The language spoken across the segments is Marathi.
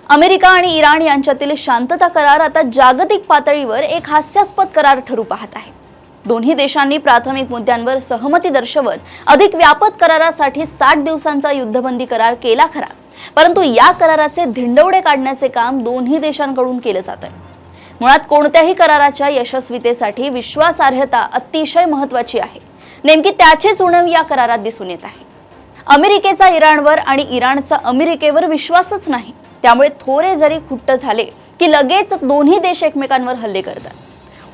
अमेरिका आणि इराण यांच्यातील शांतता करार आता जागतिक पातळीवर एक हास्यास्पद करार ठरू पाहत आहे। दोन्ही देशांनी प्राथमिक मुद्द्यांवर सहमती दर्शवत अधिक व्यापक करारासाठी 60 दिवसांचा युद्धबंदी करार केला खरा, परंतु या कराराचे धिंडवडे काढण्याचे काम दोन्ही देशांकडून केले जात आहे। मुळात कोणत्याही कराराच्या यशस्वीतेसाठी विश्वासार्हता अतिशय महत्त्वाची आहे। नेमकी त्याचीच उणीव या करारात दिसून येत आहे। अमेरिकेचा इराणवर आणि इराणचा अमेरिकेवर विश्वासच नाही, त्यामुळे थोडे जरी खुट्ट झाले की लगेच दोन्ही देश एकमेकांवर हल्ले करतात।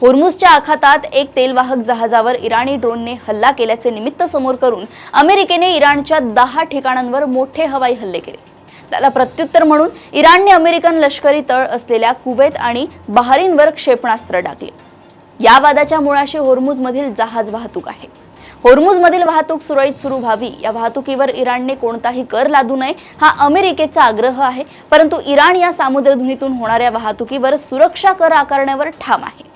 होर्मुझच्या आखातात एक तेलवाहक जहाजावर इराणी ड्रोनने हल्ला केल्याचे निमित्त समोर करून अमेरिकेने इराणच्या 10 ठिकाणांवर मोठे हवाई हल्ले केले। त्याला प्रत्युत्तर म्हणून इराणने अमेरिकन लष्करी तळ असलेल्या कुवेत आणि बहारीनवर क्षेपणास्त्र टाकले। या वादाच्या मुळाशी होर्मुझमधील जहाज वाहतूक आहे। होर्मुझमधील वाहतूक सुरळीत सुरू व्हावी, या वाहतुकीवर इराणने कोणताही कर लादू नये हा अमेरिकेचा आग्रह आहे, परंतु इराण या सामुद्रधुनीतून होणाऱ्या वाहतुकीवर सुरक्षा कर आकारण्यावर ठाम आहे।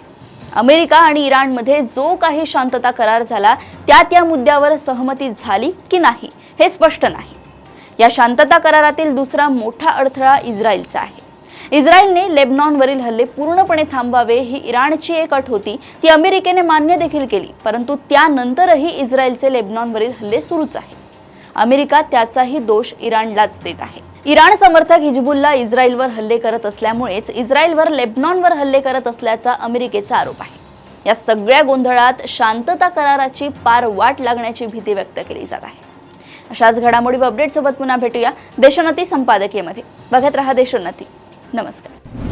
अमेरिका आणि इराणमध्ये जो काही शांतता करार झाला त्या मुद्द्यावर सहमती झाली की नाही हे स्पष्ट नाही। या शांतता करारातील दुसरा मोठा अडथळा इस्रायलचा आहे। इस्रायलने लेबनॉनवरील हल्ले पूर्णपणे थांबवावे ही इराणची एक अट होती, ती अमेरिकेने मान्य देखील केली, परंतु त्यानंतरही इस्रायलचे लेबनॉनवरील हल्ले सुरूच आहेत। अमेरिका त्याचाही दोष इराणलाच देत आहे। इराण समर्थक हिजबुल्ला इस्रायलवर हल्ले करत असल्यामुळेच इस्रायलवर लेबनॉनवर हल्ले करत असल्याचा अमेरिकेचा आरोप आहे। या सगळ्या गोंधळात शांतता कराराची पार वाट लागण्याची भीती व्यक्त केली जात आहे। अशाच घडामोडी व अपडेट सोबत पुन्हा भेटूया देशोन्नती संपादकीयमध्ये। बघत रहा देशोन्नती। नमस्कार।